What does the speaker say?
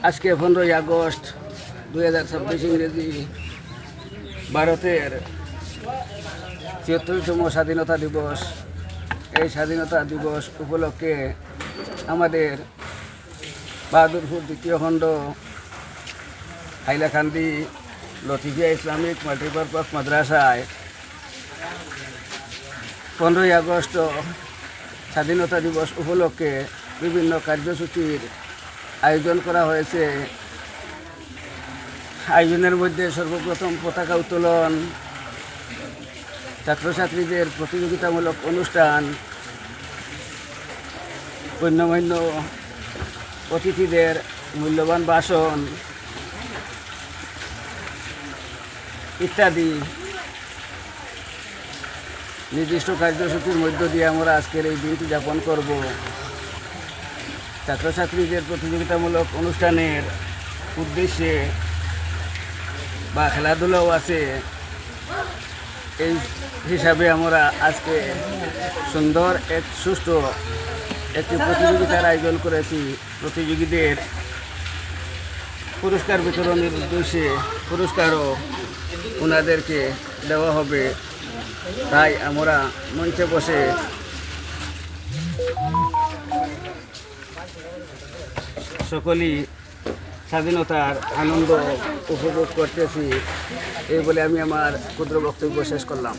আজকে 15ই আগস্ট 2026 ইংরেজি ভারতের ৭৪তম স্বাধীনতা দিবস। এই স্বাধীনতা দিবস উপলক্ষে আমাদের বাহাদুরপুর দ্বিতীয় খণ্ড হাইলাকান্দি লতিফিয়া ইসলামিক মাল্টিপারপাস মাদ্রাসায় 15ই আগস্ট স্বাধীনতা দিবস উপলক্ষে বিভিন্ন কার্যসূচির আয়োজন করা হয়েছে। আয়োজনের মধ্যে সর্বপ্রথম পতাকা উত্তোলন, ছাত্রছাত্রীদের প্রতিযোগিতামূলক অনুষ্ঠান, গণ্যমান্য অতিথিদের মূল্যবান ভাষণ ইত্যাদি নির্দিষ্ট কার্যসূচির মধ্য দিয়ে আমরা আজকের এই দিনটি যাপন করব। ছাত্রছাত্রীদের প্রতিযোগিতামূলক অনুষ্ঠানের উদ্দেশ্যে বা খেলাধুলাও আছে, এই হিসাবে আমরা আজকে সুন্দর সুষ্ঠু একটি প্রতিযোগিতার আয়োজন করেছি। প্রতিযোগীদের পুরস্কার বিতরণের উদ্দেশ্যে পুরস্কারও ওনাদেরকে দেওয়া হবে। তাই আমরা মঞ্চে বসে সকলেই স্বাধীনতার আনন্দ উপভোগ করতেছি। এই বলে আমি আমার ক্ষুদ্র বক্তব্য শেষ করলাম।